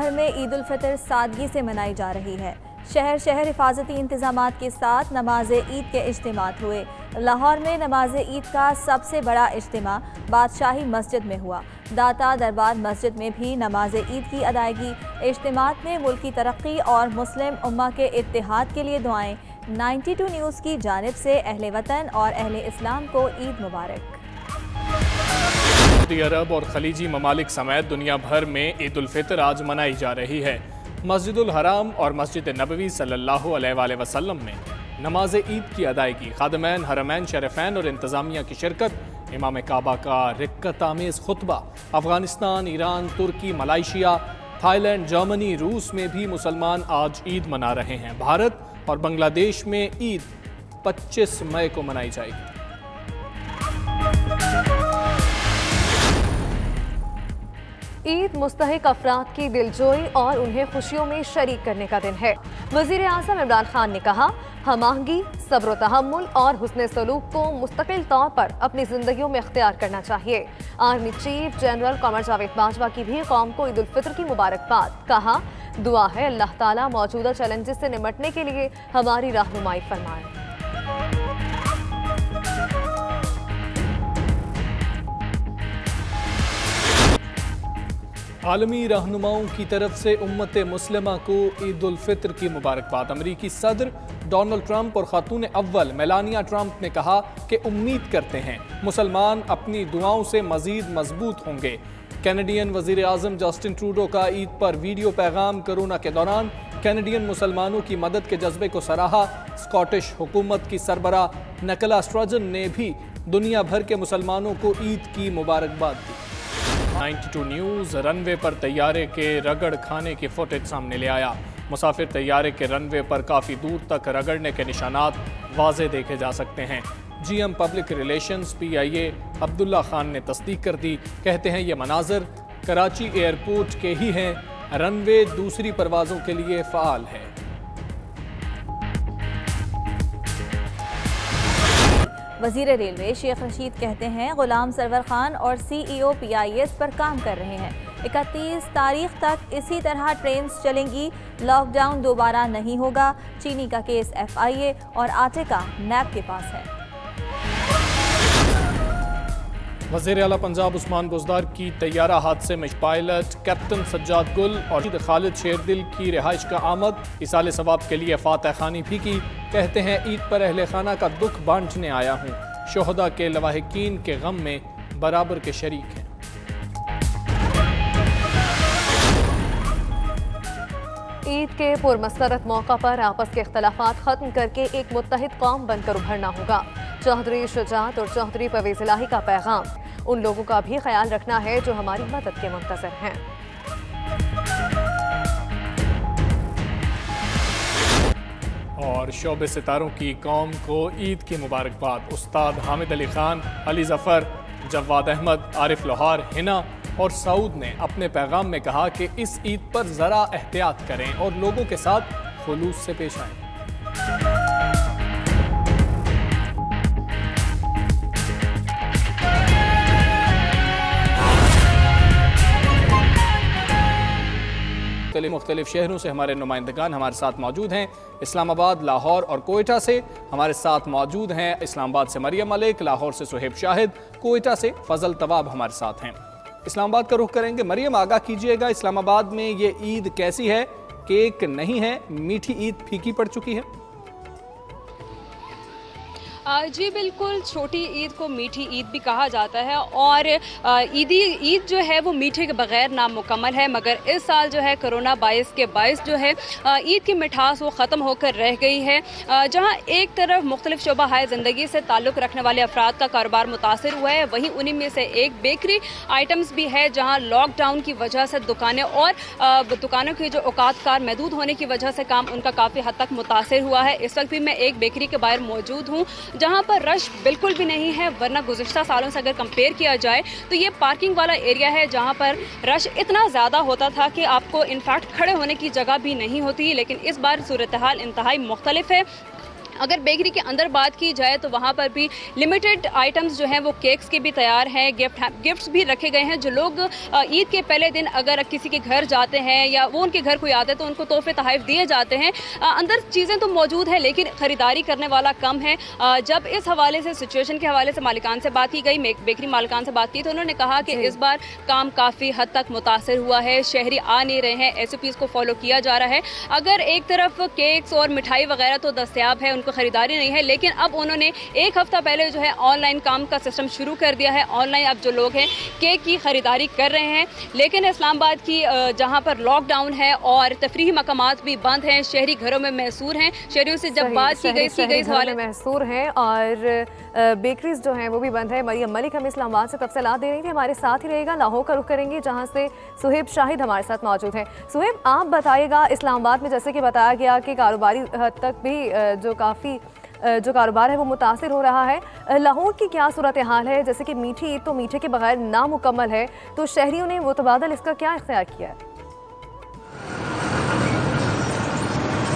भर में ईद उल फितर सादगी से मनाई जा रही है। शहर शहर हिफाजती इंतजामात के साथ नमाज ईद के इज्तिमात हुए। लाहौर में नमाज ईद का सबसे बड़ा इज्तिमा बादशाही मस्जिद में हुआ। दाता दरबार मस्जिद में भी नमाज ईद की अदायगी। इज्तिमात में मुल्क की तरक्की और मुस्लिम उम्मा के इत्तेहाद के लिए दुआएं। 92 न्यूज़ की जानिब से अहले वतन और अहले इस्लाम को ईद मुबारक। सऊदी अरब और खलीजी ममालिक समेत दुनिया भर में ईद उल फितर आज मनाई जा रही है। मस्जिदुल हराम और मस्जिद नबवी सल्लल्लाहु अलैहि वसल्लम में नमाज ईद की अदायगी, खादमैन, हरमैन शरीफैन और इंतज़ामिया की शिरकत, इमाम काबा का रिक्कत आमेज़ खुतबा। अफगानिस्तान, ईरान, तुर्की, मलाइशिया, थाईलैंड, जर्मनी, रूस में भी मुसलमान आज ईद मना रहे हैं। भारत और बांग्लादेश में ईद 25 मई को मनाई जाएगी। ईद मुस्तहिक अफराद की दिलजोई और उन्हें खुशियों में शरीक करने का दिन है। वज़ीर आज़म इमरान खान ने कहा, हम आहंगी, सब्र तहम्मुल और हुस्न सलूक को मुस्तकिल तौर पर अपनी जिंदगियों में इख्तियार करना चाहिए। Army chief general Qamar Javed Bajwa की भी कौम को ईद उल फितर की मुबारकबाद। कहा, दुआ है अल्लाह ताला मौजूदा चैलेंजेस से निपटने के लिए हमारी रहनुमाई फरमाए। आलमी रहनुमाओं की तरफ से उम्मत मुस्लिमा को ईद उल फितर की मुबारकबाद। अमरीकी सदर डोनाल्ड ट्रंप और खातून अव्वल मेलानिया ट्रंप ने कहा कि उम्मीद करते हैं मुसलमान अपनी दुआओं से मजीद मजबूत होंगे। कैनेडियन वजीर आज़म जस्टिन ट्रूडो का ईद पर वीडियो पैगाम। कोरोना के दौरान कैनेडियन मुसलमानों की मदद के जज्बे को सराहा। स्कॉटिश हुकूमत की सरबरा निकोला स्ट्रजन ने भी दुनिया भर के मुसलमानों को ईद की मुबारकबाद दी। 92 न्यूज़ रनवे पर तैयारे के रगड़ खाने की फुटेज सामने ले आया। मुसाफिर तैयारे के रनवे पर काफ़ी दूर तक रगड़ने के निशानात वाज़े देखे जा सकते हैं। GM public relations PIA Abdullah Khan ने तस्दीक कर दी। कहते हैं ये मनाजर कराची एयरपोर्ट के ही हैं। रनवे दूसरी परवाज़ों के लिए फ़ाल है। वज़ीर रेलवे शेख रशीद कहते हैं, गुलाम सरवर खान और CEO PIS पर काम कर रहे हैं। 31 तारीख तक इसी तरह ट्रेन चलेंगी। लॉकडाउन दोबारा नहीं होगा। चीनी का केस FIA और आटे का NAB के पास है। वज़ीर आला पंजाब उस्मान बुज़दार की तैयारा हादसे में पायलट कैप्टन सज्जाद गुल और खालिद शेरदिल की रिहाइश का आमद। इसाल सवाब के लिए फातह खानी भी की। कहते हैं, ईद पर अहले खाना का दुख बांटने आया हूँ। शोहदा के लवाहिकीन के गम में बराबर के शरीक हैं। ईद के पुरमसरत मौका पर आपस के इख्तलाफात खत्म करके एक मुत्तहिद कौम बनकर उभरना होगा। चौधरी शुजात और चौधरी परवेज़ इलाही का पैगाम, उन लोगों का भी ख्याल रखना है जो हमारी मदद के मुंतज़िर हैं। और शोबे सितारों की कौम को ईद की मुबारकबाद। उस्ताद हामिद अली खान, अली जफ़र, जवाद अहमद, आरिफ लोहार, हिना और सऊद ने अपने पैगाम में कहा कि इस ईद पर ज़रा एहतियात करें और लोगों के साथ खुलूस से पेश आएं। मुख्तलिफ शहरों से हमारे नुमाइंदगान हमारे साथ मौजूद हैं। इस्लामाबाद, लाहौर और कोयटा से हमारे साथ मौजूद हैं। इस्लामाबाद से मरियम मलिक, लाहौर से सुहेब शाहिद, कोयटा से फजल तवाब हमारे साथ हैं। इस्लामाबाद का रुख करेंगे। मरियम, आगाह कीजिएगा, इस्लामाबाद में ये ईद कैसी है? केक नहीं है, मीठी ईद फीकी पड़ चुकी है? जी बिल्कुल, छोटी ईद को मीठी ईद भी कहा जाता है और ईद जो है वो मीठे के बगैर नामुकम्मल है। मगर इस साल जो है कोरोना बायस के बायस जो है ईद की मिठास वो ख़त्म होकर रह गई है। जहां एक तरफ मुख्तलिफ शोबा हाय ज़िंदगी से ताल्लुक़ रखने वाले अफराद का कारोबार मुतासर हुआ है, वहीं उन्हीं में से एक बेकरी आइटम्स भी है जहाँ लॉकडाउन की वजह से दुकानें और दुकानों के जो औकात कार महदूद होने की वजह से काम उनका काफ़ी हद तक मुतासर हुआ है। इस वक्त भी मैं एक बेकरी के बाहर मौजूद हूँ जहां पर रश बिल्कुल भी नहीं है, वरना गुज़िश्ता सालों से अगर कंपेयर किया जाए तो ये पार्किंग वाला एरिया है जहां पर रश इतना ज़्यादा होता था कि आपको इनफैक्ट खड़े होने की जगह भी नहीं होती। लेकिन इस बार सूरत हाल इंतहाई मुख्तलिफ है। अगर बेकरी के अंदर बात की जाए तो वहाँ पर भी लिमिटेड आइटम्स जो हैं वो केक्स के भी तैयार हैं, गिफ्ट्स भी रखे गए हैं। जो लोग ईद के पहले दिन अगर किसी के घर जाते हैं या वो उनके घर कोई आता है तो उनको तोहफे तोहफ़े दिए जाते हैं। अंदर चीज़ें तो मौजूद है लेकिन ख़रीदारी करने वाला कम है। जब इस हवाले से सिचुएशन के हवाले से मालिकान से बात की गई, बेकरी मालिकान से बात की तो उन्होंने कहा कि इस बार काम काफ़ी हद तक मुतासर हुआ है, शहरी आ नहीं रहे हैं, SOPs को फॉलो किया जा रहा है। अगर एक तरफ केक्स और मिठाई वगैरह तो दस्तयाब है, उनको खरीदारी नहीं है, लेकिन अब उन्होंने एक हफ्ता पहले जो है ऑनलाइन काम का सिस्टम शुरू कर दिया है। ऑनलाइन अब जो लोग हैं केक की खरीदारी कर रहे हैं। लेकिन इस्लामाबाद की जहां पर लॉकडाउन है और तफरीही मकामात भी बंद हैं, शहरी घरों में महसूर हैं। शहरियों से जब बात की गई इस हवाले महसूर हैं और बेकरीज जो हैं वो भी बंद है। मरियम मलिक हमें इस्लामाबाद से तफसीलात दे रही थी, हमारे साथ ही रहेगा। लाहौर का रुख करेंगे जहाँ से सुहेब शाहिद हमारे साथ मौजूद हैं। सुहेब, आप बताइएगा, इस्लामाबाद में जैसे कि बताया गया कि कारोबारी हद तक भी जो कारोबार है वो मुतासिर हो रहा है। लाहौर की क्या सूरत हाल है? जैसे कि मीठी ईद तो मीठे के बगैर नामुकम्मल है, तो शहरियों ने वो तबादल इसका क्या इख्तियार किया है?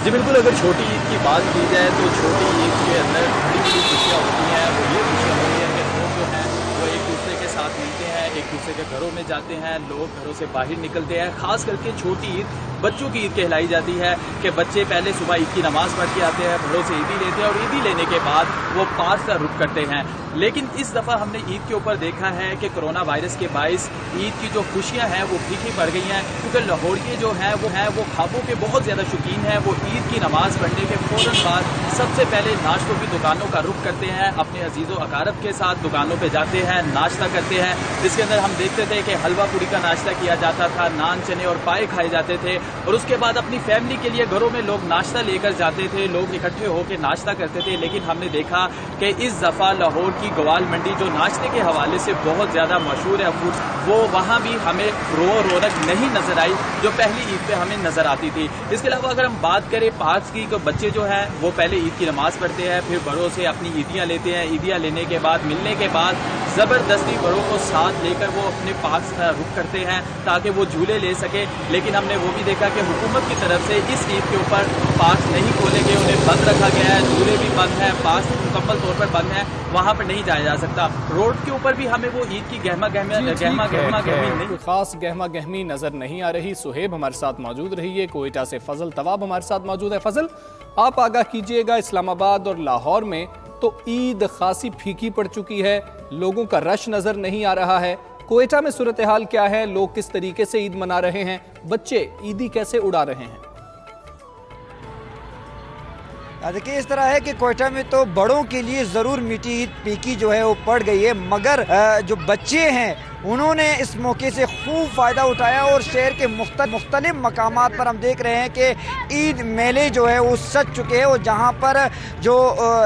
जी बिल्कुल, अगर छोटी ईद की बात की जाए तो छोटी ईद के अंदर बड़ी बड़ी खुशियाँ होती हैं। वो ये खुशियाँ होती हैं कि लोग जो हैं वो एक दूसरे के साथ मिलते हैं, एक दूसरे के घरों में जाते हैं, लोग घरों से बाहर निकलते हैं। खास करके छोटी ईद बच्चों की ईद कहलाई जाती है कि बच्चे पहले सुबह ईद की नमाज पढ़ के आते हैं, बड़ों से ईदी लेते हैं और ईदी लेने के बाद वो पास का रुख करते हैं। लेकिन इस दफ़ा हमने ईद के ऊपर देखा है कि कोरोना वायरस के बायस ईद की जो खुशियां हैं वो फीकी पड़ गई हैं, क्योंकि लाहौरिये जो हैं वो खाबों के बहुत ज़्यादा शौकीन हैं। वो ईद की नमाज पढ़ने के फ़ौरन बाद सबसे पहले नाश्तों की दुकानों का रुख करते हैं, अपने अजीज़ो अकारब के साथ दुकानों पर जाते हैं, नाश्ता करते हैं, जिसके अंदर हम देखते थे कि हलवा पूरी का नाश्ता किया जाता था, नान चने और पाए खाए जाते थे और उसके बाद अपनी फैमिली के लिए घरों में लोग नाश्ता लेकर जाते थे, लोग इकट्ठे होकर नाश्ता करते थे। लेकिन हमने देखा कि इस दफ़ा लाहौर की ग्वाल मंडी जो नाश्ते के हवाले से बहुत ज़्यादा मशहूर है, वो वहाँ भी हमें रौनक नहीं नजर आई जो पहली ईद पे हमें नजर आती थी। इसके अलावा अगर हम बात करें पार्क्स की, तो बच्चे जो हैं वो पहले ईद की नमाज पढ़ते हैं, फिर बड़ों से अपनी ईदियाँ लेते हैं। ईदियाँ लेने के बाद मिलने के बाद ज़बरदस्ती बड़ों को साथ लेकर वो अपने पार्क्स का रुख करते हैं ताकि वो झूले ले सके। लेकिन हमने वो भी देखा कि हुकूमत की तरफ से इस ईद के ऊपर पार्क नहीं खोले गए, उन्हें बंद रखा गया है, झूले भी बंद हैं, पार्क मुकम्मल तौर पर बंद है, वहाँ पर नहीं जाया जा सकता। रोड के ऊपर भी हमें वो ईद की गहमा गहमी खास गहमा गहमी नजर नहीं आ रही। सुहेब हमारे साथ मौजूद रही है। कोयटा से फजल तवाब हमारे साथ मौजूद है। फजल, आप आगाह कीजिएगा, इस्लामाबाद और लाहौर में तो ईद खासी फीकी पड़ चुकी है, लोगों का रश नजर नहीं आ रहा है। कोयटा में सूरत हाल क्या है? लोग किस तरीके से ईद मना रहे हैं? बच्चे ईदी कैसे उड़ा रहे हैं? देखिए, इस तरह है कि कोयटा में तो बड़ों के लिए ज़रूर मीठी ईद फीकी जो है वो पड़ गई है, मगर जो बच्चे हैं उन्होंने इस मौके से खूब फ़ायदा उठाया और शहर के मुख्तलिफ मकामात पर हम देख रहे हैं कि ईद मेले जो है वो सज चुके हैं और जहाँ पर जो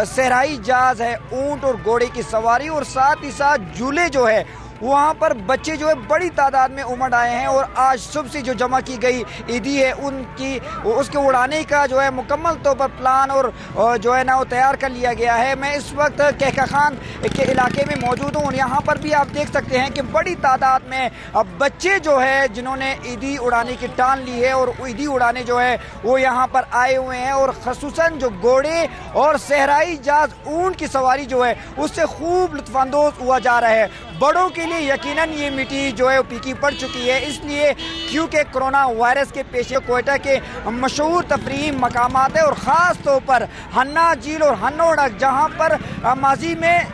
सहराई जहाज़ है, ऊँट और घोड़े की सवारी और साथ ही साथ झूले जो है वहाँ पर बच्चे जो है बड़ी तादाद में उमड़ आए हैं और आज सुबह से जो जमा की गई ईदी है उसके उड़ाने का जो है मुकम्मल तौर पर प्लान और जो है ना वो तैयार कर लिया गया है। मैं इस वक्त कहका खान के इलाके में मौजूद हूँ और यहाँ पर भी आप देख सकते हैं कि बड़ी तादाद में अब बच्चे जो है जिन्होंने ईदी उड़ाने की ठान ली है और ईदी उड़ाने जो है वो यहाँ पर आए हुए हैं और खसूसन जो घोड़े और सहराई जहाज ऊँट की सवारी जो है उससे खूब लुत्फानंदोज हुआ जा रहा है। बड़ों के लिए यकीनन ये मीठी जो है वो फीकी पड़ चुकी है, इसलिए क्योंकि कोरोना वायरस के पेश कोयटा के मशहूर तफरीही मकामात है और ख़ास तौर पर हन्ना झील और हन्नोड़क जहाँ पर माजी में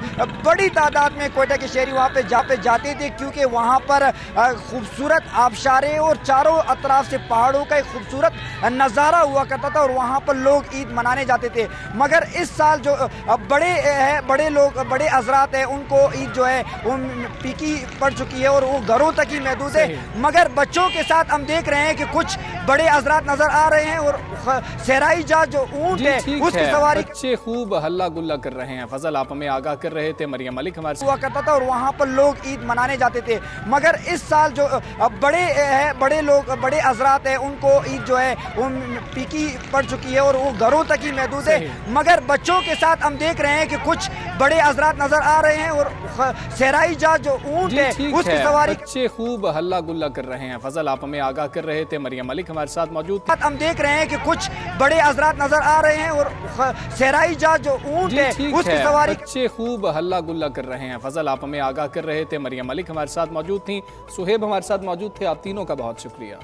बड़ी तादाद में कोयटा के शहरी वहाँ पे जाते थे, क्योंकि वहाँ पर खूबसूरत आबशारें और चारों अतराफ से पहाड़ों का एक खूबसूरत नज़ारा हुआ करता था और वहाँ पर लोग ईद मनाने जाते थे। मगर इस साल जो बड़े हज़रात हैं उनको ईद जो है वो फीकी पड़ चुकी है और वो घरों तक ही महदूद है। मगर बच्चों के साथ हम देख रहे हैं कि कुछ बड़े हज़रात नजर आ रहे हैं और सहराई जहाज जो ऊँट है उसकी सवारी बच्चे खूब हल्ला गुल्ला कर रहे हैं। फजल, आप हमें आगाह कर रहे थे। मरियम मलिक हमारे हुआ करता था और वहाँ पर लोग ईद मनाने जाते थे। मगर इस साल जो बड़े हज़रात हैं उनको ईद जो है वो फीकी पड़ चुकी है और वो घरों तक ही महदूद है। मगर बच्चों के साथ हम देख रहे हैं कि कुछ बड़े हज़रात नजर आ रहे हैं और सहराई जहाज जो ऊंट है उसकी सवारी। बच्चे खूब हल्ला गुल्ला कर रहे हैं। फजल आप हमें आगाह कर रहे थे, मरियम मलिक हमारे साथ मौजूद थे। हम देख रहे हैं कि कुछ बड़े हजरात नजर आ रहे हैं और सहराई जहाज जो ऊंट है उसकी सवारी। बच्चे खूब हल्ला गुल्ला कर रहे हैं। फजल आप हमें आगाह कर रहे थे, मरियम मलिक हमारे साथ मौजूद थी, सुहेब हमारे साथ मौजूद थे। आप तीनों का बहुत शुक्रिया।